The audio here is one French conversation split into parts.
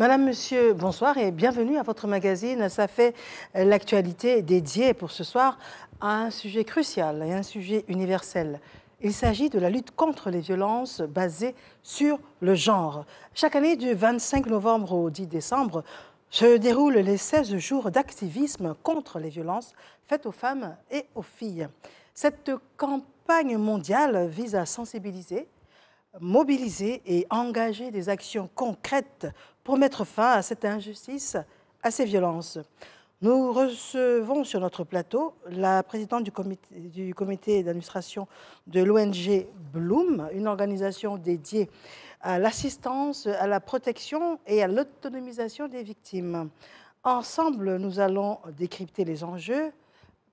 Madame, Monsieur, bonsoir et bienvenue à votre magazine. Ça fait l'actualité dédiée pour ce soir à un sujet crucial et un sujet universel. Il s'agit de la lutte contre les violences basées sur le genre. Chaque année, du 25 novembre au 10 décembre, se déroulent les 16 jours d'activisme contre les violences faites aux femmes et aux filles. Cette campagne mondiale vise à sensibiliser, mobiliser et engager des actions concrètes pour mettre fin à cette injustice, à ces violences. Nous recevons sur notre plateau la présidente du comité d'administration de l'ONG Bloom, une organisation dédiée à l'assistance, à la protection et à l'autonomisation des victimes. Ensemble, nous allons décrypter les enjeux,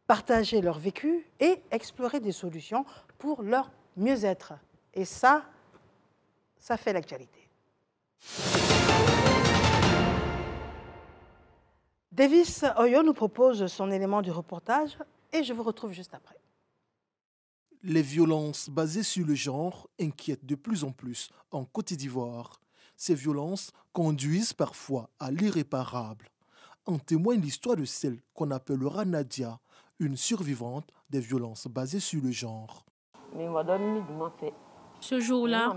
partager leur vécu et explorer des solutions pour leur mieux-être. Et ça fait l'actualité. Davis Oyo nous propose son élément du reportage et je vous retrouve juste après. Les violences basées sur le genre inquiètent de plus en plus en Côte d'Ivoire. Ces violences conduisent parfois à l'irréparable. En témoigne l'histoire de celle qu'on appellera Nadia, une survivante des violences basées sur le genre. Ce jour-là,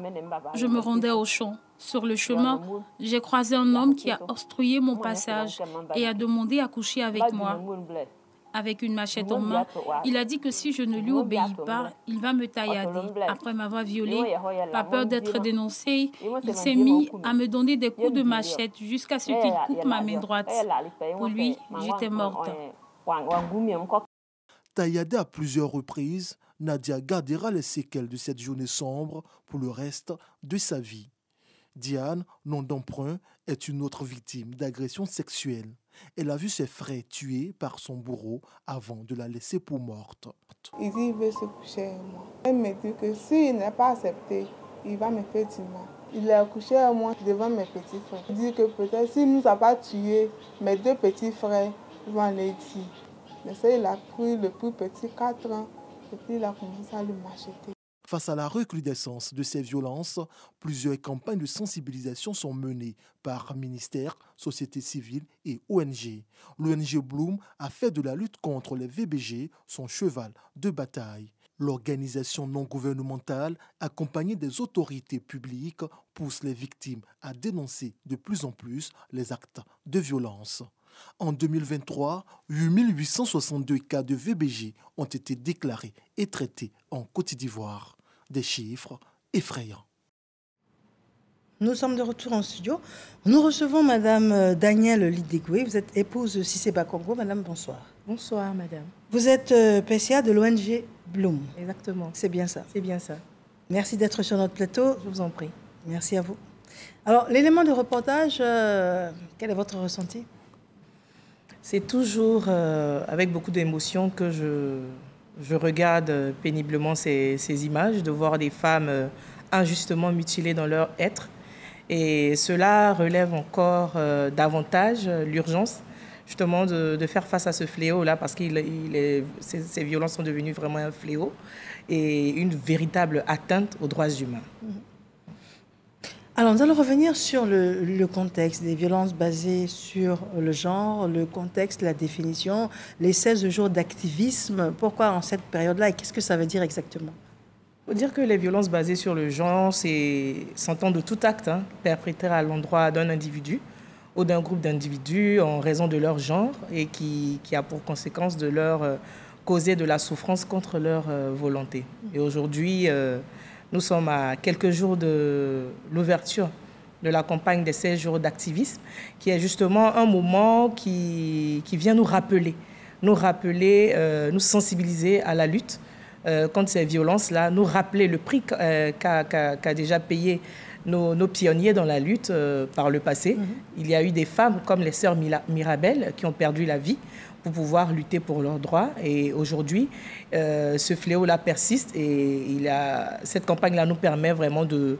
je me rendais au champ. Sur le chemin, j'ai croisé un homme qui a obstrué mon passage et a demandé à coucher avec moi. Avec une machette en main, il a dit que si je ne lui obéis pas, il va me taillader. Après m'avoir violée, pas peur d'être dénoncé, il s'est mis à me donner des coups de machette jusqu'à ce qu'il coupe ma main droite. Pour lui, j'étais morte. Tailladée à plusieurs reprises, Nadia gardera les séquelles de cette journée sombre pour le reste de sa vie. Diane, nom d'emprunt, est une autre victime d'agression sexuelle. Elle a vu ses frères tués par son bourreau avant de la laisser pour morte. Il dit qu'il veut se coucher avec moi. Elle me dit que s'il n'est pas accepté, il va me faire du mal. Il a couché avec moi devant mes petits frères. Il dit que peut-être s'il ne nous a pas tués, mes deux petits frères vont les tuer. Mais ça, il a pris le plus petit 4 ans et puis il a commencé à le macheter. Face à la recrudescence de ces violences, plusieurs campagnes de sensibilisation sont menées par ministères, sociétés civiles et ONG. L'ONG Bloom a fait de la lutte contre les VBG son cheval de bataille. L'organisation non gouvernementale, accompagnée des autorités publiques, pousse les victimes à dénoncer de plus en plus les actes de violence. En 2023, 8862 cas de VBG ont été déclarés et traités en Côte d'Ivoire. Des chiffres effrayants. Nous sommes de retour en studio. Nous recevons Madame Danielle Lidegwe. Vous êtes épouse de Cissé Bakongo. Madame, bonsoir. Bonsoir, madame. Vous êtes PCA de l'ONG Bloom. Exactement. C'est bien ça. C'est bien ça. Merci d'être sur notre plateau. Je vous en prie. Merci à vous. Alors, l'élément de reportage, quel est votre ressenti? C'est toujours avec beaucoup d'émotion que je regarde péniblement ces images, de voir des femmes injustement mutilées dans leur être. Et cela relève encore davantage l'urgence justement de faire face à ce fléau-là, parce que ces violences sont devenues vraiment un fléau et une véritable atteinte aux droits humains. Alors, nous allons revenir sur le contexte des violences basées sur le genre, le contexte, la définition, les 16 jours d'activisme. Pourquoi en cette période-là et qu'est-ce que ça veut dire exactement? Il faut dire que les violences basées sur le genre s'entendent de tout acte perpétré à l'endroit d'un individu ou d'un groupe d'individus en raison de leur genre et qui a pour conséquence de leur causer de la souffrance contre leur volonté. Et aujourd'hui, nous sommes à quelques jours de l'ouverture de la campagne des 16 jours d'activisme, qui est justement un moment qui vient nous rappeler, nous sensibiliser à la lutte contre ces violences-là, nous rappeler le prix qu'a déjà payé nos pionniers dans la lutte par le passé. Il y a eu des femmes comme les sœurs Mirabel qui ont perdu la vie pour pouvoir lutter pour leurs droits. Et aujourd'hui, ce fléau-là persiste et cette campagne-là nous permet vraiment de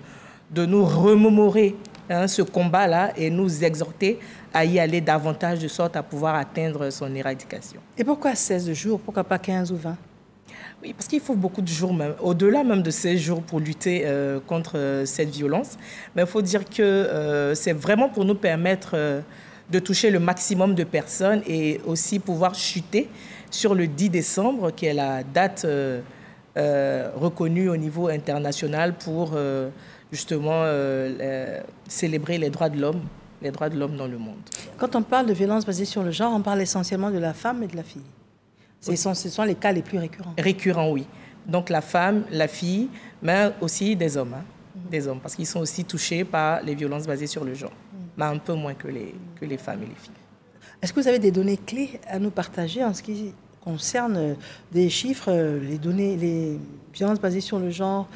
nous remémorer ce combat-là et nous exhorter à y aller davantage de sorte à pouvoir atteindre son éradication. Et pourquoi 16 jours? Pourquoi pas 15 ou 20? Oui, parce qu'il faut beaucoup de jours, au-delà même de ces jours pour lutter contre cette violence. Mais il faut dire que c'est vraiment pour nous permettre de toucher le maximum de personnes et aussi pouvoir chuter sur le 10 décembre, qui est la date reconnue au niveau international pour justement célébrer les droits de l'homme dans le monde. Quand on parle de violence basée sur le genre, on parle essentiellement de la femme et de la fille. Ce sont les cas les plus récurrents. Récurrents, oui. Donc la femme, la fille, mais aussi des hommes. Des hommes, parce qu'ils sont aussi touchés par les violences basées sur le genre, mais un peu moins que les femmes et les filles. Est-ce que vous avez des données clés à nous partager en ce qui concerne des chiffres, les violences basées sur le genre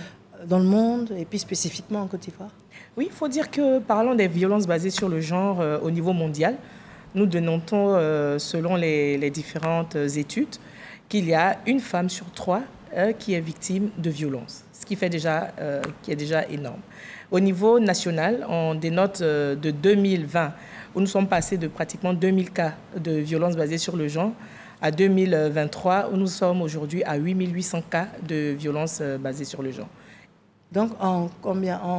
dans le monde et puis spécifiquement en Côte d'Ivoire? Oui, il faut dire que parlant des violences basées sur le genre au niveau mondial, nous dénotons, selon les différentes études, qu'il y a une femme sur 3 qui est victime de violences, ce qui est déjà énorme. Au niveau national, on dénote de 2020, où nous sommes passés de pratiquement 2000 cas de violences basées sur le genre, à 2023, où nous sommes aujourd'hui à 8800 cas de violences basées sur le genre. Donc, en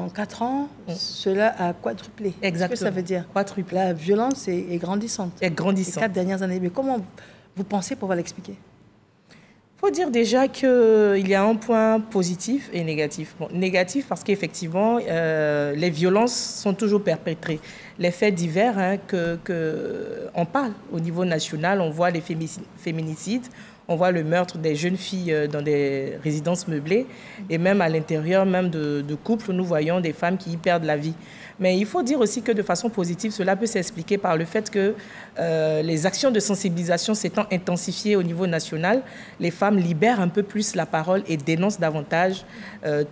4 ans, cela a quadruplé. Exactement. Qu'est-ce que ça veut dire? Quadruplé. La violence est grandissante. Est grandissante. Les 4 dernières années. Mais comment vous pensez pouvoir l'expliquer? Il faut dire déjà qu'il y a un point positif et négatif. Bon, négatif parce qu'effectivement, les violences sont toujours perpétrées. Les faits divers on parle au niveau national, on voit les féminicides, on voit le meurtre des jeunes filles dans des résidences meublées et même à l'intérieur même de couples, nous voyons des femmes qui y perdent la vie. Mais il faut dire aussi que de façon positive, cela peut s'expliquer par le fait que les actions de sensibilisation s'étant intensifiées au niveau national, les femmes libèrent un peu plus la parole et dénoncent davantage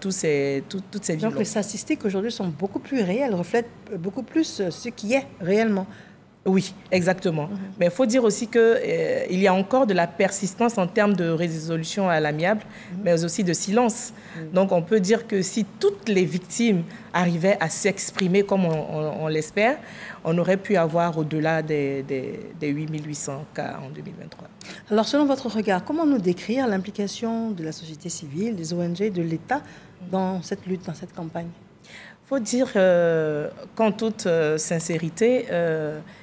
toutes ces violences. Donc les statistiques aujourd'hui sont beaucoup plus réelles, reflètent beaucoup plus ce qui est réellement. Oui, exactement. Mais il faut dire aussi qu'il y a encore de la persistance en termes de résolution à l'amiable, mais aussi de silence. Donc on peut dire que si toutes les victimes arrivaient à s'exprimer comme on l'espère, on aurait pu avoir au-delà des 8800 cas en 2023. Alors selon votre regard, comment nous décrire l'implication de la société civile, des ONG, de l'État dans cette lutte, dans cette campagne? Il faut dire qu'en toute sincérité,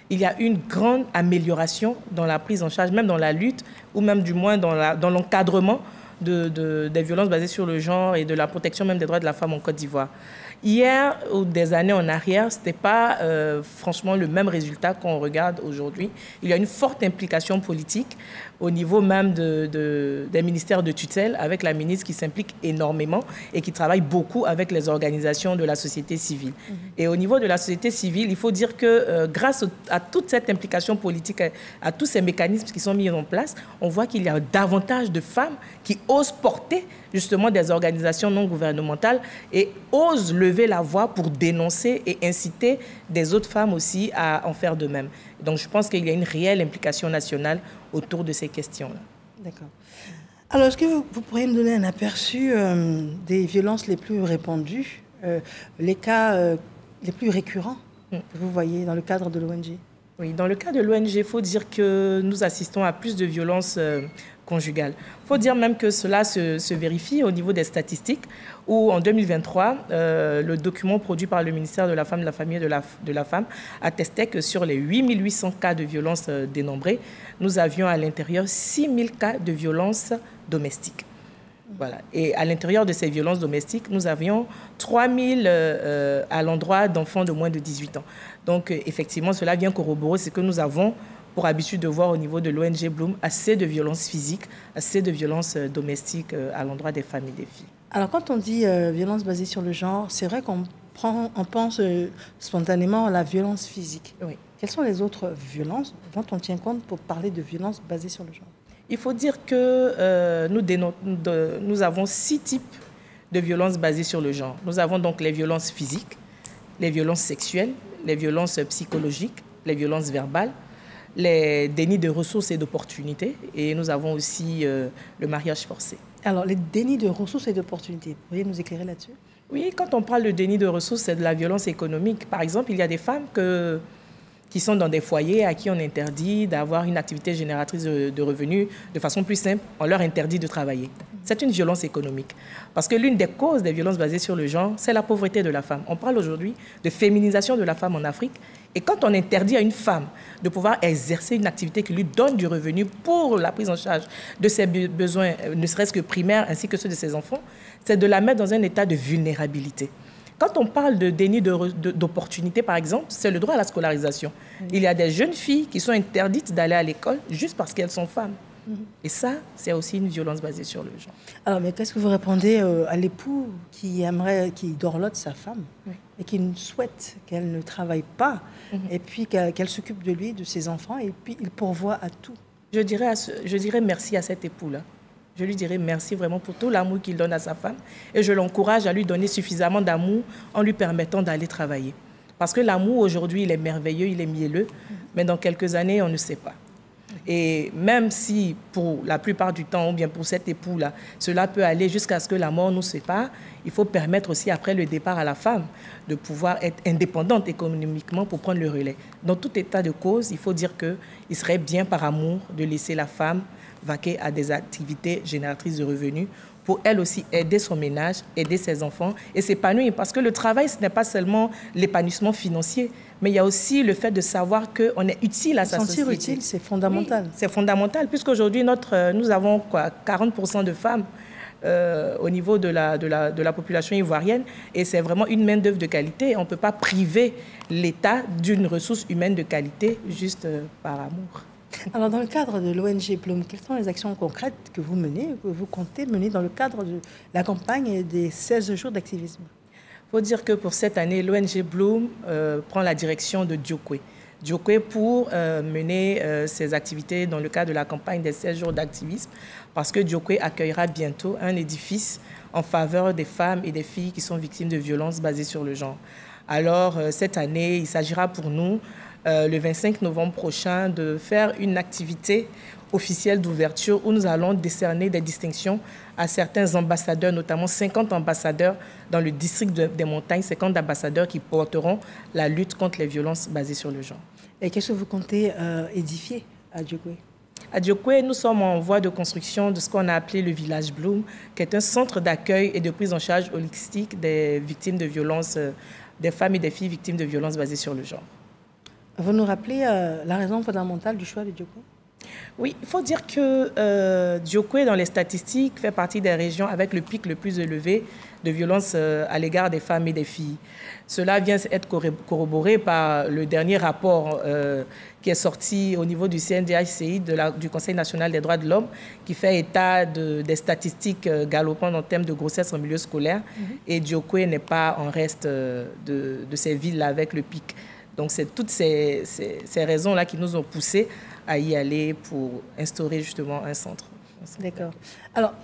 il y a une grande amélioration dans la prise en charge, même dans la lutte, ou même du moins dans l'encadrement des violences basées sur le genre et de la protection même des droits de la femme en Côte d'Ivoire. Hier, ou des années en arrière, ce n'était pas franchement le même résultat qu'on regarde aujourd'hui. Il y a une forte implication politique au niveau même des ministères de tutelle, avec la ministre qui s'implique énormément et qui travaille beaucoup avec les organisations de la société civile. Et au niveau de la société civile, il faut dire que grâce à toute cette implication politique, à tous ces mécanismes qui sont mis en place, on voit qu'il y a davantage de femmes qui osent porter justement des organisations non gouvernementales et osent lever la voix pour dénoncer et inciter des autres femmes aussi à en faire de même. Donc je pense qu'il y a une réelle implication nationale autour de ces questions-là. D'accord. Alors, est-ce que vous pourriez me donner un aperçu des violences les plus répandues, les cas les plus récurrents que vous voyez dans le cadre de l'ONG? Oui, dans le cas de l'ONG, il faut dire que nous assistons à plus de violences conjugales. Il faut dire même que cela se vérifie au niveau des statistiques, où en 2023, le document produit par le ministère de la Femme, de la Famille et de la Femme attestait que sur les 8800 cas de violences dénombrés, nous avions à l'intérieur 6000 cas de violences domestiques. Voilà. Et à l'intérieur de ces violences domestiques, nous avions 3000 à l'endroit d'enfants de moins de 18 ans. Donc, effectivement, cela vient corroborer ce que nous avons pour habitude de voir au niveau de l'ONG Bloom, assez de violences physiques, assez de violences domestiques à l'endroit des femmes et des filles. Alors, quand on dit violence basée sur le genre, c'est vrai qu'on pense spontanément à la violence physique. Oui. Quelles sont les autres violences dont on tient compte pour parler de violence basée sur le genre? Il faut dire que nous avons 6 types de violences basées sur le genre. Nous avons donc les violences physiques, les violences sexuelles, les violences psychologiques, les violences verbales, les dénis de ressources et d'opportunités, et nous avons aussi le mariage forcé. Alors, les dénis de ressources et d'opportunités, vous pourriez nous éclairer là-dessus? Oui, quand on parle de déni de ressources, c'est de la violence économique. Par exemple, il y a des femmes qui sont dans des foyers à qui on interdit d'avoir une activité génératrice de revenus de façon plus simple, on leur interdit de travailler. C'est une violence économique. Parce que l'une des causes des violences basées sur le genre, c'est la pauvreté de la femme. On parle aujourd'hui de féminisation de la femme en Afrique. Et quand on interdit à une femme de pouvoir exercer une activité qui lui donne du revenu pour la prise en charge de ses besoins, ne serait-ce que primaires, ainsi que ceux de ses enfants, c'est de la mettre dans un état de vulnérabilité. Quand on parle de déni d'opportunité, par exemple, c'est le droit à la scolarisation. Il y a des jeunes filles qui sont interdites d'aller à l'école juste parce qu'elles sont femmes. Et ça, c'est aussi une violence basée sur le genre. Alors, mais qu'est-ce que vous répondez à l'époux qui dorlote sa femme et qui souhaite qu'elle ne travaille pas et puis qu'elle s'occupe de lui, de ses enfants, et puis il pourvoit à tout? Je dirais merci à cet époux-là. Je lui dirais merci vraiment pour tout l'amour qu'il donne à sa femme et je l'encourage à lui donner suffisamment d'amour en lui permettant d'aller travailler. Parce que l'amour, aujourd'hui, il est merveilleux, il est mielleux, mais dans quelques années, on ne sait pas. Et même si, pour la plupart du temps, ou bien pour cet époux-là, cela peut aller jusqu'à ce que la mort nous sépare, il faut permettre aussi, après le départ à la femme, de pouvoir être indépendante économiquement pour prendre le relais. Dans tout état de cause, il faut dire qu'il serait bien par amour de laisser la femme vaquer à des activités génératrices de revenus pour elle aussi aider son ménage, aider ses enfants et s'épanouir. Parce que le travail, ce n'est pas seulement l'épanouissement financier, mais il y a aussi le fait de savoir qu'on est utile à sa société. Sentir utile, c'est fondamental. Oui, c'est fondamental, puisqu'aujourd'hui, nous avons 40% de femmes au niveau de la population ivoirienne, et c'est vraiment une main-d'œuvre de qualité. On ne peut pas priver l'État d'une ressource humaine de qualité juste par amour. Alors, dans le cadre de l'ONG Bloom, quelles sont les actions concrètes que vous menez, que vous comptez mener dans le cadre de la campagne des 16 jours d'activisme? Il faut dire que pour cette année, l'ONG Bloom prend la direction de Diokwe. Diokwe pour mener ses activités dans le cadre de la campagne des 16 jours d'activisme, parce que Diokwe accueillera bientôt un édifice en faveur des femmes et des filles qui sont victimes de violences basées sur le genre. Alors, cette année, il s'agira pour nous, le 25 novembre prochain, de faire une activité officielle d'ouverture où nous allons décerner des distinctions à certains ambassadeurs, notamment 50 ambassadeurs dans le district des montagnes, 50 ambassadeurs qui porteront la lutte contre les violences basées sur le genre. Et qu'est-ce que vous comptez édifier à Diokwe? À Diokwe, nous sommes en voie de construction de ce qu'on a appelé le village Bloom, qui est un centre d'accueil et de prise en charge holistique des victimes de violences, des femmes et des filles victimes de violences basées sur le genre. Vous nous rappelez la raison fondamentale du choix de Diokwe? Oui, il faut dire que Diokwe, dans les statistiques, fait partie des régions avec le pic le plus élevé de violences à l'égard des femmes et des filles. Cela vient être corroboré par le dernier rapport qui est sorti au niveau du CNDH-CI, du Conseil national des droits de l'homme, qui fait état des statistiques galopantes en termes de grossesse en milieu scolaire. Et Diokwe n'est pas en reste de ces villes-là avec le pic. Donc, c'est toutes ces raisons-là qui nous ont poussés à y aller pour instaurer justement un centre. D'accord. Alors,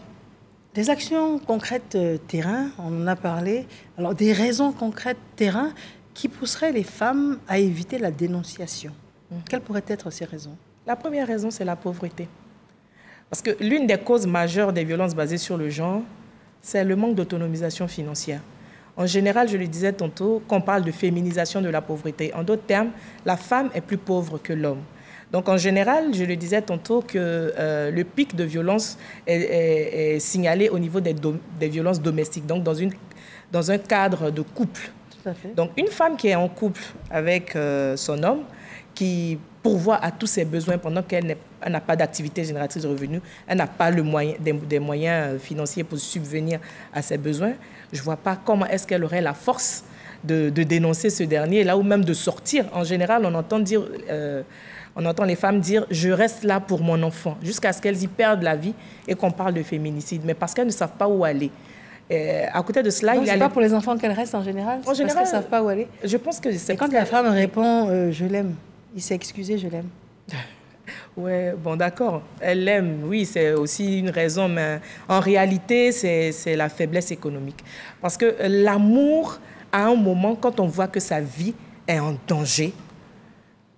des actions concrètes terrain, on en a parlé. Alors, des raisons concrètes terrain qui pousseraient les femmes à éviter la dénonciation. Quelles pourraient être ces raisons? La première raison, c'est la pauvreté. Parce que l'une des causes majeures des violences basées sur le genre, c'est le manque d'autonomisation financière. En général, je le disais tantôt, qu'on parle de féminisation de la pauvreté. En d'autres termes, la femme est plus pauvre que l'homme. Donc, en général, je le disais tantôt que le pic de violence est signalé au niveau des violences domestiques, donc dans un cadre de couple. Tout à fait. Donc, une femme qui est en couple avec son homme, qui pourvoit à tous ses besoins pendant qu'elle n'a pas d'activité génératrice de revenus, elle n'a pas des moyens financiers pour subvenir à ses besoins, je ne vois pas comment est-ce qu'elle aurait la force de dénoncer ce dernier, là, ou même de sortir. En général, on entend les femmes dire « je reste là pour mon enfant » jusqu'à ce qu'elles y perdent la vie et qu'on parle de féminicide, mais parce qu'elles ne savent pas où aller. À côté de cela, il y a pas pour les enfants qu'elles restent en général. Parce qu'elles ne savent pas où aller. Je pense que c'est quand la femme répond je l'aime, il s'est excusé, je l'aime. Oui, bon, d'accord. Elle l'aime, oui, c'est aussi une raison, mais en réalité, c'est la faiblesse économique. Parce que l'amour, à un moment, quand on voit que sa vie est en danger,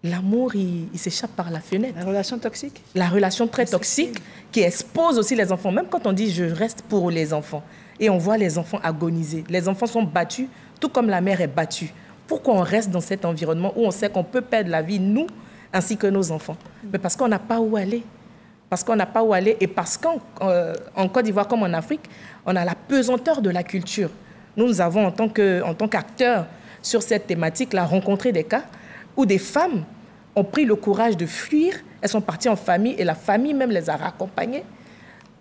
l'amour, il s'échappe par la fenêtre. La relation toxique? La relation très toxique qui expose aussi les enfants. Même quand on dit « je reste pour les enfants », et on voit les enfants agoniser. Les enfants sont battus, tout comme la mère est battue Pourquoi on reste dans cet environnement où on sait qu'on peut perdre la vie, nous, ainsi que nos enfants? Mais parce qu'on n'a pas où aller. Parce qu'on n'a pas où aller et parce qu'en Côte d'Ivoire comme en Afrique, on a la pesanteur de la culture. Nous avons, en tant qu'acteurs sur cette thématique-là, rencontré des cas où des femmes ont pris le courage de fuir, elles sont parties en famille et la famille même les a raccompagnées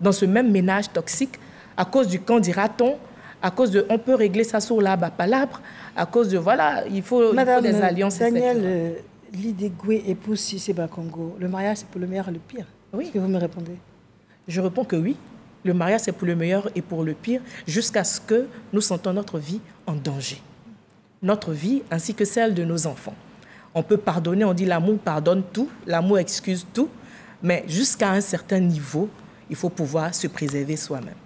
dans ce même ménage toxique à cause du quand dira-t-on, à cause de on peut régler ça sur l'arbre à palabre, à cause de voilà, il faut des alliances. Madame Danielle Lidegwe épouse Cissé Bakongo, le mariage c'est pour le meilleur et le pire. Oui. Est-ce que vous me répondez? Je réponds que oui. Le mariage, c'est pour le meilleur et pour le pire, jusqu'à ce que nous sentons notre vie en danger. Notre vie ainsi que celle de nos enfants. On peut pardonner, on dit l'amour pardonne tout, l'amour excuse tout, mais jusqu'à un certain niveau, il faut pouvoir se préserver soi-même.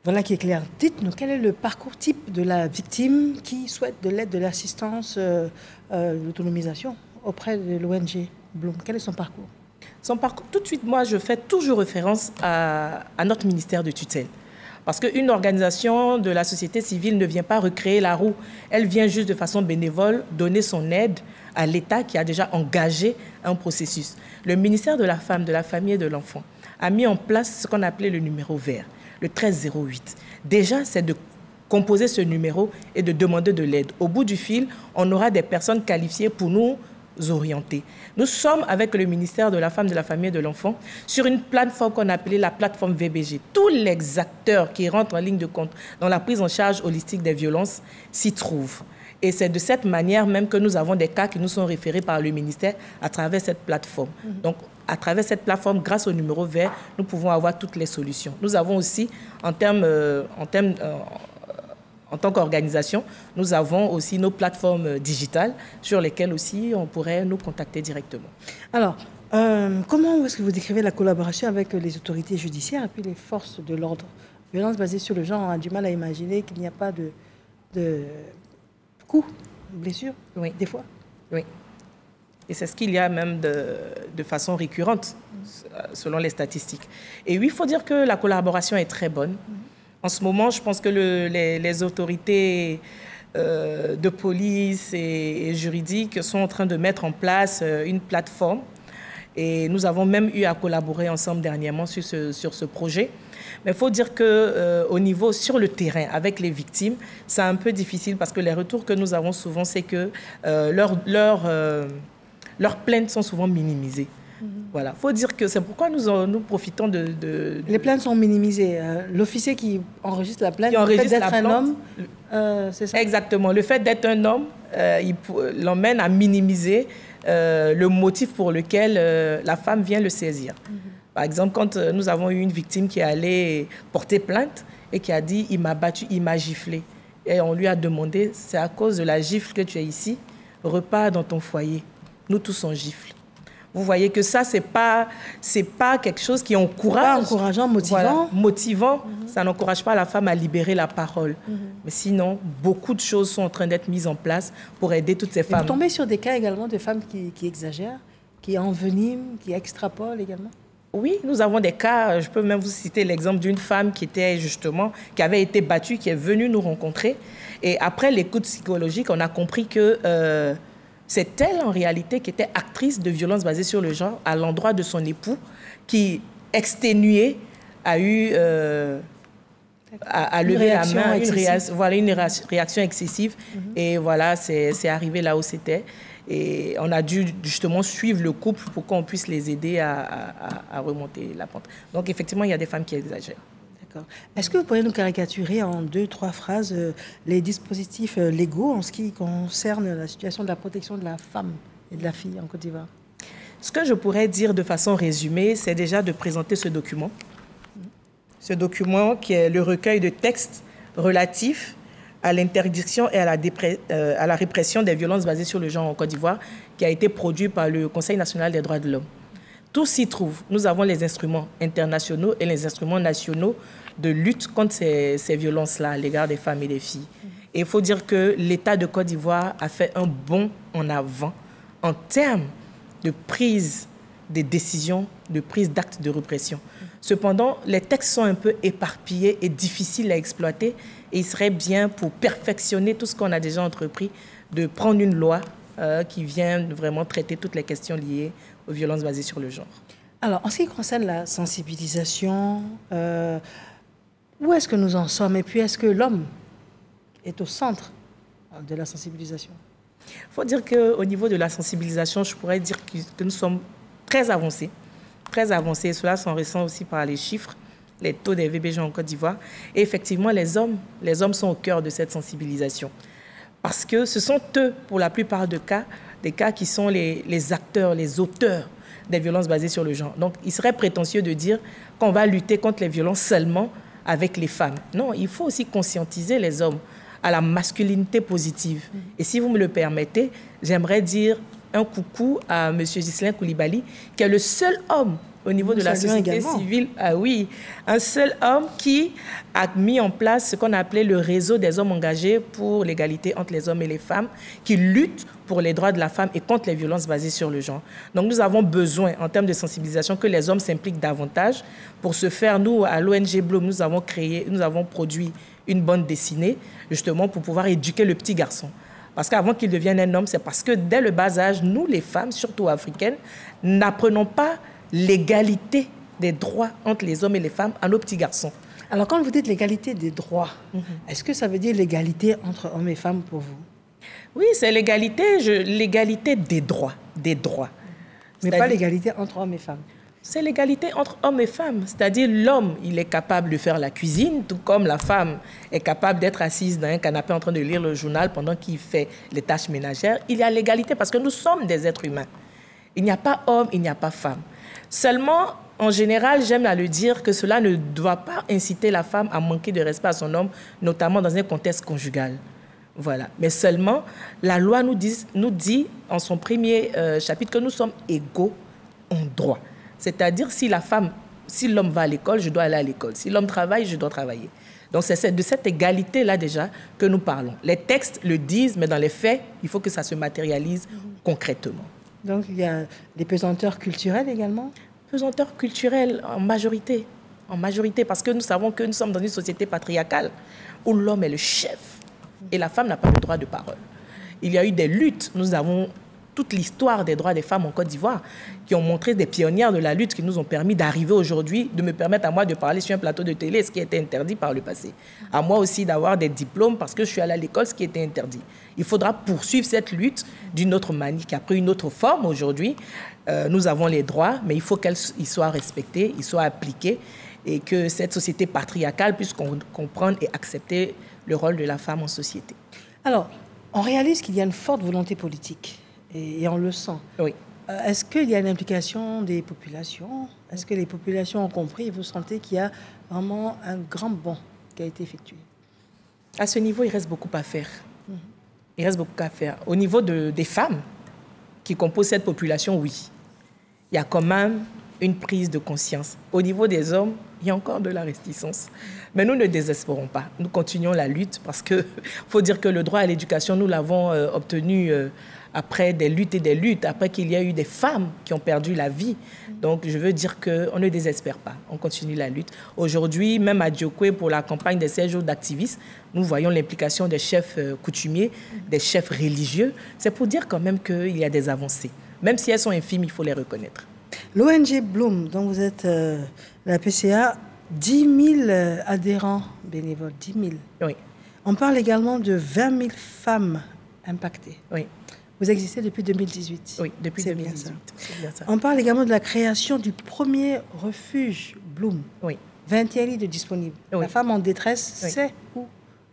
Voilà qui est clair. Dites-nous, quel est le parcours type de la victime qui souhaite de l'aide, de l'assistance, de l'autonomisation auprès de l'ONG Bloom? Quel est son parcours? Son parcours, tout de suite, moi, je fais toujours référence à notre ministère de tutelle. Parce qu'une organisation de la société civile ne vient pas recréer la roue. Elle vient juste de façon bénévole donner son aide à l'État qui a déjà engagé un processus. Le ministère de la Femme, de la Famille et de l'Enfant a mis en place ce qu'on appelait le numéro vert, le 1308. Déjà, c'est de composer ce numéro et de demander de l'aide. Au bout du fil, on aura des personnes qualifiées pour nous orienter. Nous sommes avec le ministère de la Femme, de la Famille et de l'Enfant sur une plateforme qu'on appelait la plateforme VBG. Tous les acteurs qui rentrent en ligne de compte dans la prise en charge holistique des violences s'y trouvent. Et c'est de cette manière même que nous avons des cas qui nous sont référés par le ministère à travers cette plateforme. Donc, à travers cette plateforme, grâce au numéro vert, nous pouvons avoir toutes les solutions. Nous avons aussi, en tant qu'organisation, nous avons aussi nos plateformes digitales sur lesquelles aussi on pourrait nous contacter directement. Alors, comment est-ce que vous décrivez la collaboration avec les autorités judiciaires et puis les forces de l'ordre? Violence basée sur le genre, on a du mal à imaginer qu'il n'y a pas de coups, de blessures, oui. Des fois. Oui. Et c'est ce qu'il y a même de façon récurrente, selon les statistiques. Et oui, il faut dire que la collaboration est très bonne. En ce moment, je pense que les autorités de police et juridiques sont en train de mettre en place une plateforme. Et nous avons même eu à collaborer ensemble dernièrement sur ce projet. Mais il faut dire qu'au niveau, sur le terrain, avec les victimes, c'est un peu difficile parce que les retours que nous avons souvent, c'est que leurs plaintes sont souvent minimisées. Voilà, il faut dire que c'est pourquoi nous profitons de... Les plaintes sont minimisées. L'officier qui enregistre la plainte, le fait d'être un homme, c'est ça? Exactement. Le fait d'être un homme, il l'emmène à minimiser le motif pour lequel la femme vient le saisir. Par exemple, quand nous avons eu une victime qui allait porter plainte et qui a dit « il m'a battu, il m'a giflé ». Et on lui a demandé « c'est à cause de la gifle que tu es ici, repars dans ton foyer. Nous tous on gifle ». Vous voyez que ça, c'est pas quelque chose qui encourage. Pas encourageant, motivant. Voilà, motivant. Ça n'encourage pas la femme à libérer la parole. Mais sinon, beaucoup de choses sont en train d'être mises en place pour aider toutes ces femmes. Vous tombez sur des cas également de femmes qui exagèrent, qui enveniment, qui extrapolent également? Oui, nous avons des cas. Je peux même vous citer l'exemple d'une femme qui avait été battue, qui est venue nous rencontrer. Et après l'écoute psychologique, on a compris que... c'est elle, en réalité, qui était actrice de violence basée sur le genre à l'endroit de son époux, qui, exténué, a eu à lever la main, une réaction excessive. Et voilà, c'est arrivé là où c'était. Et on a dû justement suivre le couple pour qu'on puisse les aider à remonter la pente. Donc, effectivement, il y a des femmes qui exagèrent. Est-ce que vous pourriez nous caricaturer en 2-3 phrases les dispositifs légaux en ce qui concerne la situation de la protection de la femme et de la fille en Côte d'Ivoire? Ce que je pourrais dire de façon résumée, c'est déjà de présenter ce document. Ce document qui est le recueil de textes relatifs à l'interdiction et à la répression des violences basées sur le genre en Côte d'Ivoire, qui a été produit par le Conseil national des droits de l'homme. Tout s'y trouve. Nous avons les instruments internationaux et les instruments nationaux de lutte contre ces violences-là à l'égard des femmes et des filles. Et il faut dire que l'État de Côte d'Ivoire a fait un bond en avant en termes de prise des décisions, de prise d'actes de répression. Cependant, les textes sont un peu éparpillés et difficiles à exploiter et il serait bien, pour perfectionner tout ce qu'on a déjà entrepris, de prendre une loi qui vient vraiment traiter toutes les questions liées aux violences basées sur le genre. Alors, en ce qui concerne la sensibilisation, où est-ce que nous en sommes? Et puis, est-ce que l'homme est au centre de la sensibilisation? Il faut dire qu'au niveau de la sensibilisation, je pourrais dire que nous sommes très avancés. Très avancés. Cela s'en ressent aussi par les chiffres, les taux des VBG en Côte d'Ivoire. Et effectivement, les hommes sont au cœur de cette sensibilisation. Parce que ce sont eux, pour la plupart des cas qui sont les acteurs, les auteurs des violences basées sur le genre. Donc, il serait prétentieux de dire qu'on va lutter contre les violences seulement avec les femmes. Non, il faut aussi conscientiser les hommes à la masculinité positive. Et si vous me le permettez, j'aimerais dire un coucou à M. Ghislain Koulibaly, qui est le seul homme au niveau de la société civile, un seul homme qui a mis en place ce qu'on appelait le réseau des hommes engagés pour l'égalité entre les hommes et les femmes, qui lutte pour les droits de la femme et contre les violences basées sur le genre. Donc nous avons besoin, en termes de sensibilisation, que les hommes s'impliquent davantage. Pour ce faire, nous, à l'ONG Bloom, nous avons produit une bande dessinée, justement, pour pouvoir éduquer le petit garçon. Parce qu'avant qu'il devienne un homme, c'est parce que dès le bas âge, nous, les femmes, surtout africaines, n'apprenons pas l'égalité des droits entre les hommes et les femmes à nos petits garçons. Alors, quand vous dites l'égalité des droits, est-ce que ça veut dire l'égalité entre hommes et femmes pour vous? Oui, c'est l'égalité des droits. Mais pas l'égalité entre hommes et femmes. C'est l'égalité entre hommes et femmes. C'est-à-dire l'homme, il est capable de faire la cuisine, tout comme la femme est capable d'être assise dans un canapé en train de lire le journal pendant qu'il fait les tâches ménagères. Il y a l'égalité parce que nous sommes des êtres humains. Il n'y a pas homme, il n'y a pas femme. Seulement, en général, j'aime à le dire que cela ne doit pas inciter la femme à manquer de respect à son homme, notamment dans un contexte conjugal. Voilà. Mais seulement, la loi nous dit en son premier chapitre que nous sommes égaux en droit. C'est-à-dire, si l'homme va à l'école, je dois aller à l'école. Si l'homme travaille, je dois travailler. Donc, c'est de cette égalité-là déjà que nous parlons. Les textes le disent, mais dans les faits, il faut que ça se matérialise concrètement. Donc, il y a des pesanteurs culturels également? Pesanteurs culturels en majorité. En majorité, parce que nous savons que nous sommes dans une société patriarcale où l'homme est le chef et la femme n'a pas le droit de parole. Il y a eu des luttes. Nous avons toute l'histoire des droits des femmes en Côte d'Ivoire, qui ont montré des pionnières de la lutte qui nous ont permis d'arriver aujourd'hui, de me permettre à moi de parler sur un plateau de télé, ce qui était interdit par le passé. À moi aussi d'avoir des diplômes parce que je suis allée à l'école, ce qui était interdit. Il faudra poursuivre cette lutte d'une autre manière, qui a pris une autre forme aujourd'hui. Nous avons les droits, mais il faut qu'ils soient respectés, ils soient appliqués et que cette société patriarcale puisse comprendre et accepter le rôle de la femme en société. Alors, on réalise qu'il y a une forte volonté politique. Et on le sent. Oui. Est-ce qu'il y a une implication des populations? Est-ce que les populations ont compris? Vous sentez qu'il y a vraiment un grand bond qui a été effectué? À ce niveau, il reste beaucoup à faire. Il reste beaucoup à faire. Au niveau des femmes qui composent cette population, oui. Il y a quand même une prise de conscience. Au niveau des hommes, il y a encore de la réticence. Mais nous ne désespérons pas. Nous continuons la lutte parce qu'il faut dire que le droit à l'éducation, nous l'avons obtenu après des luttes et des luttes, après qu'il y a eu des femmes qui ont perdu la vie. Donc, je veux dire qu'on ne désespère pas. On continue la lutte. Aujourd'hui, même à Djokwe, pour la campagne des 16 jours d'activisme, nous voyons l'implication des chefs coutumiers, des chefs religieux. C'est pour dire quand même qu'il y a des avancées. Même si elles sont infimes, il faut les reconnaître. L'ONG Bloom, dont vous êtes la PCA, 10 000 adhérents bénévoles, 10 000. Oui. On parle également de 20 000 femmes impactées. Oui. Vous existez depuis 2018. Oui, depuis 2018. C'est bien ça. On parle également de la création du premier refuge Bloom. Oui. 21 lits de disponibles. Oui. La femme en détresse sait où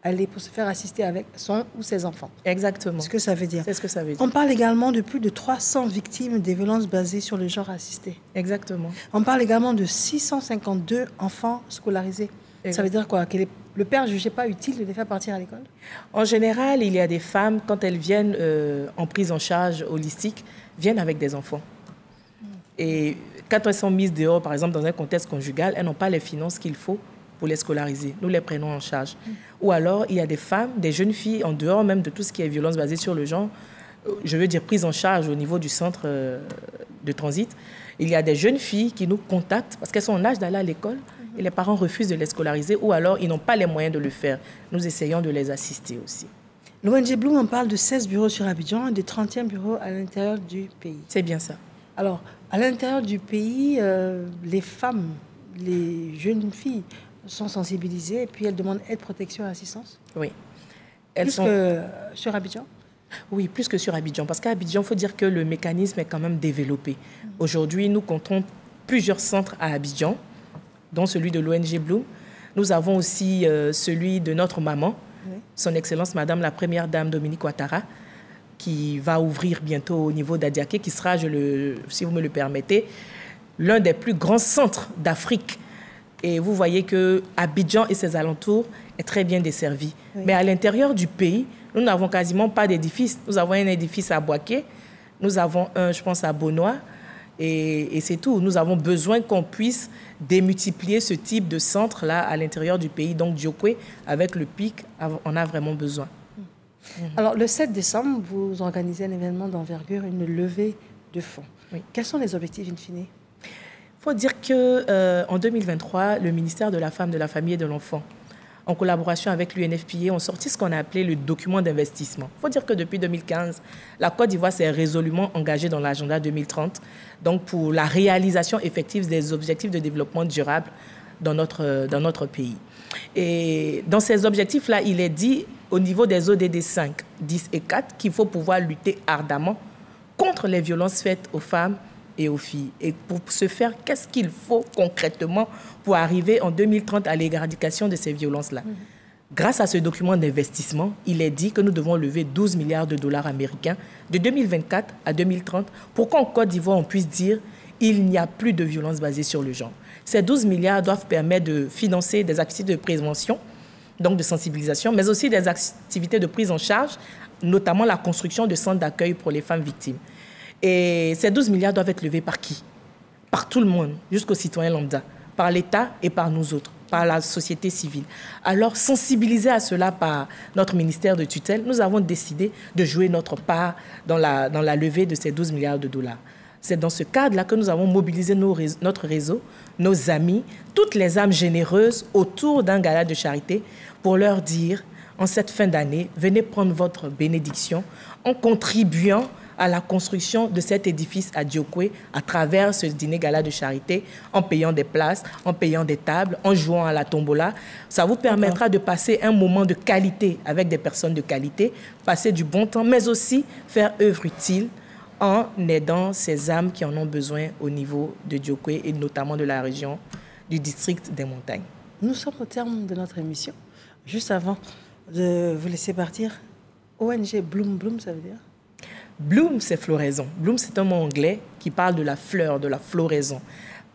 aller pour se faire assister avec son ou ses enfants. Exactement. C'est ce que ça veut dire. C'est ce que ça veut dire. On parle également de plus de 300 victimes des violences basées sur le genre assisté. Exactement. On parle également de 652 enfants scolarisés. Exactement. Ça veut dire quoi? Que le père ne jugeait pas utile de les faire partir à l'école? En général, il y a des femmes, quand elles viennent en prise en charge holistique, viennent avec des enfants. Et quand elles sont mises dehors, par exemple, dans un contexte conjugal, elles n'ont pas les finances qu'il faut pour les scolariser. Nous les prenons en charge. Ou alors, il y a des femmes, des jeunes filles, en dehors même de tout ce qui est violence basée sur le genre, je veux dire prise en charge au niveau du centre de transit. Il y a des jeunes filles qui nous contactent parce qu'elles sont en âge d'aller à l'école et les parents refusent de les scolariser ou alors ils n'ont pas les moyens de le faire. Nous essayons de les assister aussi. L'ONG Bloom, on parle de 16 bureaux sur Abidjan et de 31 bureaux à l'intérieur du pays. C'est bien ça. Alors, à l'intérieur du pays, les femmes, les jeunes filles sont sensibilisées et puis elles demandent aide, protection et assistance. Oui. Plus que sur Abidjan? Oui, plus que sur Abidjan. Parce qu'à Abidjan, il faut dire que le mécanisme est quand même développé. Aujourd'hui, nous comptons plusieurs centres à Abidjan, dont celui de l'ONG Bloom. Nous avons aussi celui de notre maman, son Excellence Madame la Première Dame Dominique Ouattara, qui va ouvrir bientôt au niveau d'Adiaké, qui sera, si vous me le permettez, l'un des plus grands centres d'Afrique. Et vous voyez que Abidjan et ses alentours est très bien desservi. Oui. Mais à l'intérieur du pays, nous n'avons quasiment pas d'édifice. Nous avons un édifice à Boaké, nous avons un, je pense, à Bonois, et c'est tout. Nous avons besoin qu'on puisse démultiplier ce type de centre-là à l'intérieur du pays. Donc, Djokwe, avec le PIC, on a vraiment besoin. Alors, le 7 décembre, vous organisez un événement d'envergure, une levée de fonds. Oui. Quels sont les objectifs in fine? Il faut dire qu'en 2023, le ministère de la Femme, de la Famille et de l'Enfant, en collaboration avec l'UNFPA, ont sorti ce qu'on a appelé le document d'investissement. Il faut dire que depuis 2015, la Côte d'Ivoire s'est résolument engagée dans l'agenda 2030, donc pour la réalisation effective des objectifs de développement durable dans notre pays. Et dans ces objectifs-là, il est dit au niveau des ODD 5, 10 et 4 qu'il faut pouvoir lutter ardemment contre les violences faites aux femmes et aux filles. Et pour ce faire, qu'est-ce qu'il faut concrètement pour arriver en 2030 à l'éradication de ces violences-là? Grâce à ce document d'investissement, il est dit que nous devons lever 12 milliards de dollars américains de 2024 à 2030 pour qu'en Côte d'Ivoire, on puisse dire il n'y a plus de violence basée sur le genre. Ces 12 milliards doivent permettre de financer des activités de prévention, donc de sensibilisation, mais aussi des activités de prise en charge, notamment la construction de centres d'accueil pour les femmes victimes. Et ces 12 milliards doivent être levés par qui? Par tout le monde, jusqu'aux citoyens lambda, par l'État et par nous autres, par la société civile. Alors, sensibilisés à cela par notre ministère de tutelle, nous avons décidé de jouer notre part dans la levée de ces 12 milliards de dollars. C'est dans ce cadre-là que nous avons mobilisé notre réseau, nos amis, toutes les âmes généreuses autour d'un gala de charité pour leur dire, en cette fin d'année, venez prendre votre bénédiction en contribuant à la construction de cet édifice à Djokwe à travers ce dîner gala de charité, en payant des places, en payant des tables, en jouant à la tombola. Ça vous permettra de passer un moment de qualité avec des personnes de qualité, passer du bon temps, mais aussi faire œuvre utile en aidant ces âmes qui en ont besoin au niveau de Djokwe et notamment de la région du district des montagnes. Nous sommes au terme de notre émission. Juste avant de vous laisser partir, ONG Bloom, Bloom, ça veut dire? Bloom, c'est floraison. Bloom, c'est un mot anglais qui parle de la fleur, de la floraison.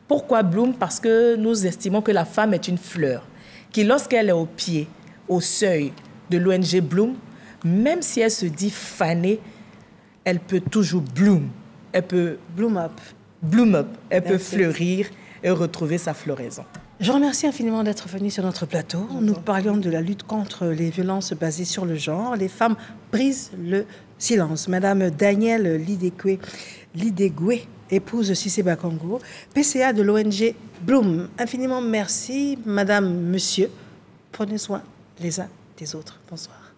Pourquoi Bloom? Parce que nous estimons que la femme est une fleur qui, lorsqu'elle est au pied, au seuil de l'ONG Bloom, même si elle se dit fanée, elle peut toujours bloom. Elle peut bloom up. Bloom up. Elle peut fleurir et retrouver sa floraison. Je remercie infiniment d'être venu sur notre plateau. Nous parlions de la lutte contre les violences basées sur le genre. Les femmes brisent le silence. Madame Danielle Lidegwe, épouse Cissé Bakongo, PCA de l'ONG Bloom. Infiniment merci, madame, monsieur. Prenez soin les uns des autres. Bonsoir.